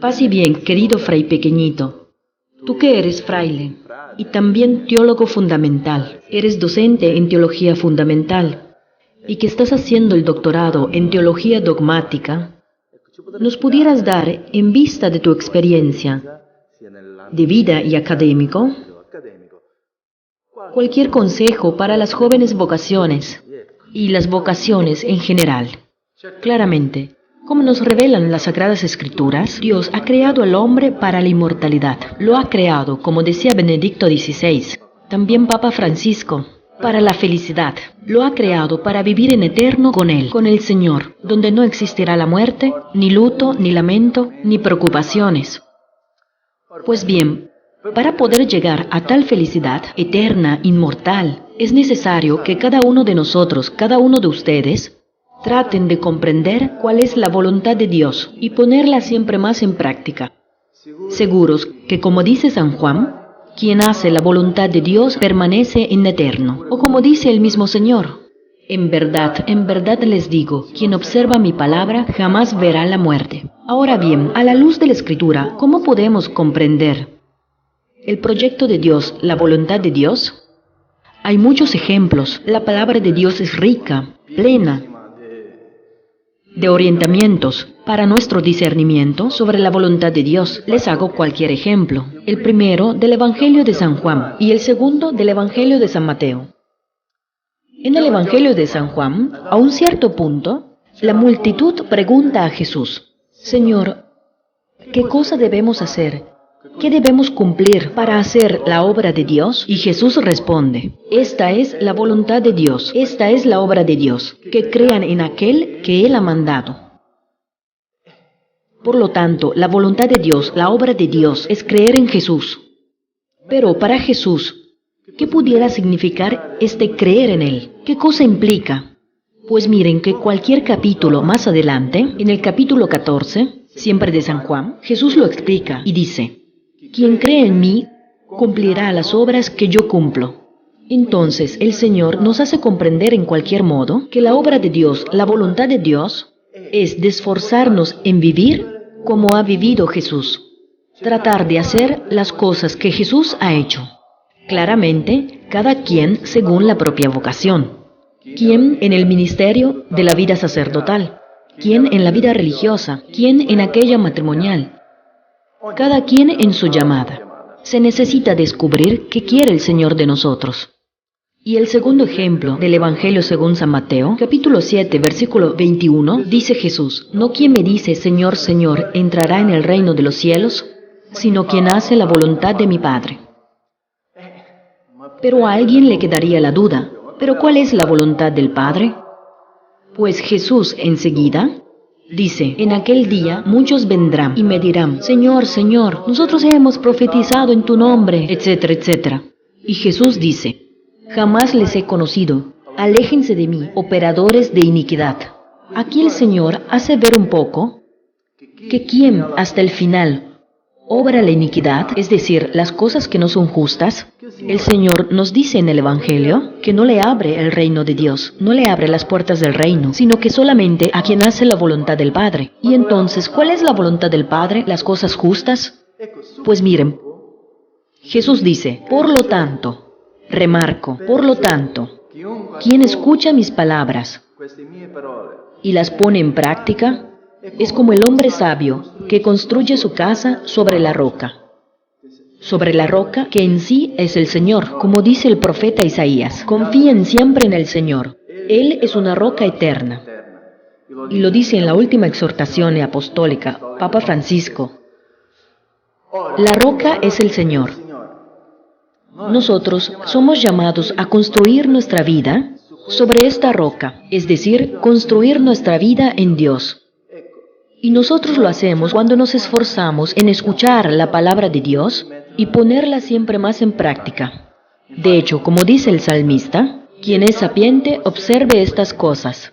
Paz y bien, querido fray pequeñito, tú que eres fraile y también teólogo fundamental, eres docente en teología fundamental y que estás haciendo el doctorado en teología dogmática, ¿nos pudieras dar, en vista de tu experiencia de vida y académico, cualquier consejo para las jóvenes vocaciones y las vocaciones en general? Claramente, como nos revelan las Sagradas Escrituras, Dios ha creado al hombre para la inmortalidad. Lo ha creado, como decía Benedicto XVI, también Papa Francisco, para la felicidad. Lo ha creado para vivir en eterno con Él, con el Señor, donde no existirá la muerte, ni luto, ni lamento, ni preocupaciones. Pues bien, para poder llegar a tal felicidad eterna, inmortal, es necesario que cada uno de nosotros, cada uno de ustedes, traten de comprender cuál es la voluntad de Dios y ponerla siempre más en práctica. Seguros que, como dice San Juan, quien hace la voluntad de Dios permanece en eterno. O como dice el mismo Señor, en verdad les digo, quien observa mi palabra jamás verá la muerte. Ahora bien, a la luz de la Escritura, ¿cómo podemos comprender el proyecto de Dios, la voluntad de Dios? Hay muchos ejemplos. La palabra de Dios es rica, plena de orientamientos para nuestro discernimiento sobre la voluntad de Dios. Les hago cualquier ejemplo. El primero del Evangelio de San Juan y el segundo del Evangelio de San Mateo. En el Evangelio de San Juan, a un cierto punto, la multitud pregunta a Jesús: Señor, ¿qué cosa debemos hacer? ¿Qué debemos cumplir para hacer la obra de Dios? Y Jesús responde: esta es la voluntad de Dios, esta es la obra de Dios, que crean en aquel que Él ha mandado. Por lo tanto, la voluntad de Dios, la obra de Dios, es creer en Jesús. Pero para Jesús, ¿qué pudiera significar este creer en Él? ¿Qué cosa implica? Pues miren que cualquier capítulo más adelante, en el capítulo 14, siempre de San Juan, Jesús lo explica y dice: quien cree en mí, cumplirá las obras que yo cumplo. Entonces, el Señor nos hace comprender en cualquier modo que la obra de Dios, la voluntad de Dios, es de esforzarnos en vivir como ha vivido Jesús. Tratar de hacer las cosas que Jesús ha hecho. Claramente, cada quien según la propia vocación. Quien en el ministerio de la vida sacerdotal, quien en la vida religiosa, quien en aquella matrimonial. Cada quien en su llamada. Se necesita descubrir qué quiere el Señor de nosotros. Y el segundo ejemplo del Evangelio según San Mateo, capítulo 7, versículo 21, dice Jesús: no quien me dice Señor, Señor, entrará en el reino de los cielos, sino quien hace la voluntad de mi Padre. Pero a alguien le quedaría la duda: ¿pero cuál es la voluntad del Padre? Pues Jesús enseguida dice: en aquel día muchos vendrán y me dirán: Señor, Señor, nosotros hemos profetizado en tu nombre, etcétera, etcétera. Y Jesús dice: jamás les he conocido, aléjense de mí, operadores de iniquidad. Aquí el Señor hace ver un poco que quien hasta el final obra la iniquidad, es decir, las cosas que no son justas, el Señor nos dice en el Evangelio que no le abre el reino de Dios, no le abre las puertas del reino, sino que solamente a quien hace la voluntad del Padre. Y entonces, ¿cuál es la voluntad del Padre? ¿Las cosas justas? Pues miren, Jesús dice: por lo tanto, remarco, por lo tanto, quien escucha mis palabras y las pone en práctica, es como el hombre sabio que construye su casa sobre la roca que en sí es el Señor, como dice el profeta Isaías. Confíen siempre en el Señor, Él es una roca eterna. Y lo dice en la última exhortación apostólica, Papa Francisco: la roca es el Señor. Nosotros somos llamados a construir nuestra vida sobre esta roca, es decir, construir nuestra vida en Dios. Y nosotros lo hacemos cuando nos esforzamos en escuchar la palabra de Dios y ponerla siempre más en práctica. De hecho, como dice el salmista, quien es sapiente observe estas cosas.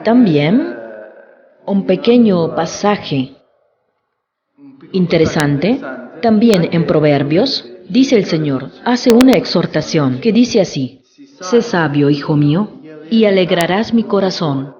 También, un pequeño pasaje interesante, también en Proverbios, dice el Señor, hace una exhortación que dice así: sé sabio, hijo mío, y alegrarás mi corazón.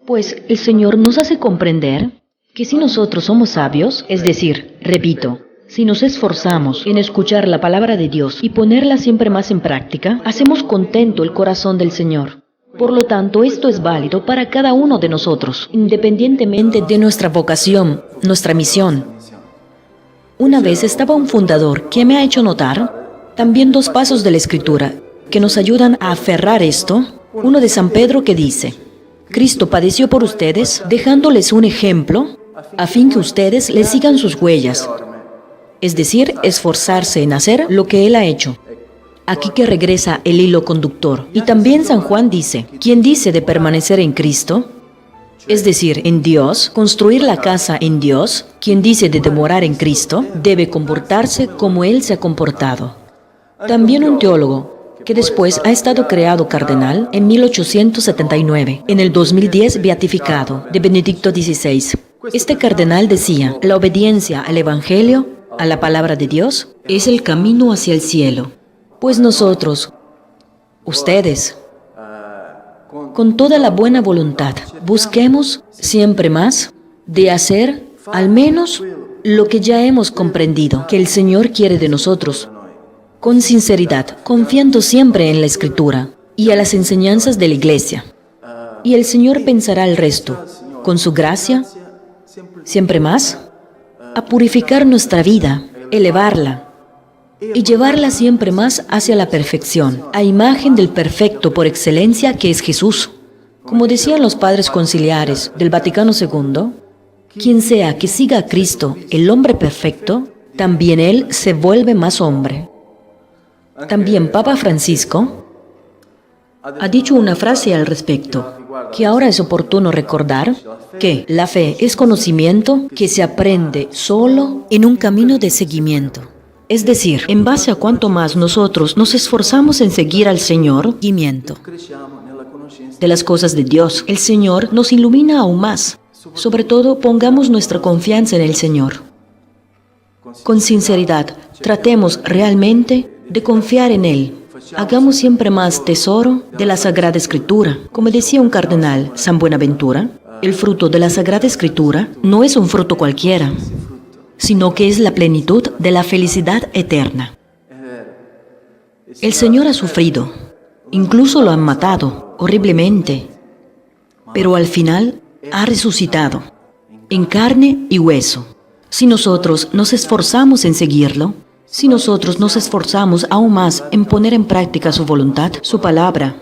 Pues el Señor nos hace comprender Que si nosotros somos sabios, es decir, repito, si nos esforzamos en escuchar la palabra de Dios y ponerla siempre más en práctica, hacemos contento el corazón del Señor. Por lo tanto, esto es válido para cada uno de nosotros, independientemente de nuestra vocación, nuestra misión. Una vez estaba un fundador que me ha hecho notar también dos pasos de la Escritura que nos ayudan a aferrar esto. Uno de San Pedro que dice: Cristo padeció por ustedes, dejándoles un ejemplo, a fin que ustedes le sigan sus huellas. Es decir, esforzarse en hacer lo que Él ha hecho. Aquí que regresa el hilo conductor. Y también San Juan dice: quien dice de permanecer en Cristo, es decir, en Dios, construir la casa en Dios, quien dice de demorar en Cristo, debe comportarse como Él se ha comportado. También un teólogo, que después ha estado creado cardenal en 1879, en el 2010 beatificado, de Benedicto XVI. Este cardenal decía: la obediencia al Evangelio, a la palabra de Dios, es el camino hacia el cielo. Pues nosotros, ustedes, con toda la buena voluntad, busquemos siempre más de hacer al menos lo que ya hemos comprendido que el Señor quiere de nosotros, con sinceridad, confiando siempre en la Escritura y a las enseñanzas de la Iglesia. Y el Señor pensará el resto, con su gracia, siempre más, a purificar nuestra vida, elevarla y llevarla siempre más hacia la perfección, a imagen del perfecto por excelencia que es Jesús. Como decían los padres conciliares del Vaticano II, quien sea que siga a Cristo, el hombre perfecto, también él se vuelve más hombre. También Papa Francisco ha dicho una frase al respecto, que ahora es oportuno recordar, que la fe es conocimiento que se aprende solo en un camino de seguimiento. Es decir, en base a cuanto más nosotros nos esforzamos en seguir al Señor, seguimiento de las cosas de Dios, el Señor nos ilumina aún más. Sobre todo, pongamos nuestra confianza en el Señor. Con sinceridad, tratemos realmente de confiar en Él. Hagamos siempre más tesoro de la Sagrada Escritura. Como decía un cardenal, San Buenaventura, el fruto de la Sagrada Escritura no es un fruto cualquiera, sino que es la plenitud de la felicidad eterna. El Señor ha sufrido, incluso lo han matado horriblemente, pero al final ha resucitado, en carne y hueso. Si nosotros nos esforzamos en seguirlo, si nosotros nos esforzamos aún más en poner en práctica su voluntad, su palabra,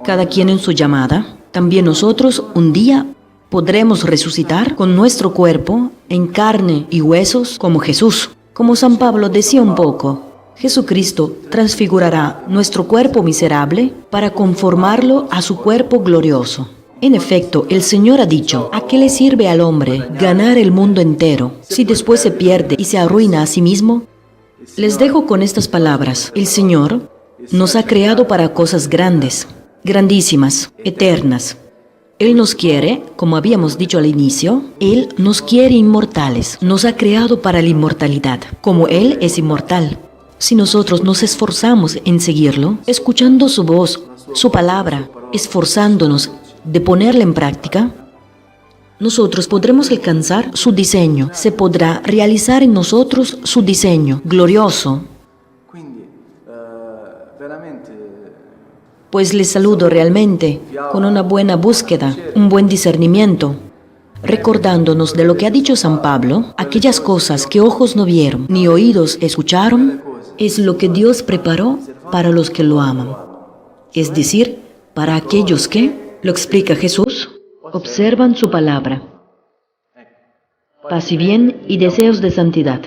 cada quien en su llamada, también nosotros un día podremos resucitar con nuestro cuerpo en carne y huesos como Jesús. Como San Pablo decía un poco, Jesucristo transfigurará nuestro cuerpo miserable para conformarlo a su cuerpo glorioso. En efecto, el Señor ha dicho: ¿a qué le sirve al hombre ganar el mundo entero si después se pierde y se arruina a sí mismo? Les dejo con estas palabras. El Señor nos ha creado para cosas grandes, grandísimas, eternas. Él nos quiere, como habíamos dicho al inicio, Él nos quiere inmortales. Nos ha creado para la inmortalidad, como Él es inmortal. Si nosotros nos esforzamos en seguirlo, escuchando su voz, su palabra, esforzándonos de ponerla en práctica, nosotros podremos alcanzar su diseño. Se podrá realizar en nosotros su diseño glorioso. Pues les saludo realmente con una buena búsqueda, un buen discernimiento, recordándonos de lo que ha dicho San Pablo: aquellas cosas que ojos no vieron ni oídos escucharon, es lo que Dios preparó para los que lo aman. Es decir, para aquellos que, lo explica Jesús, observan su palabra. Paz y bien y deseos de santidad.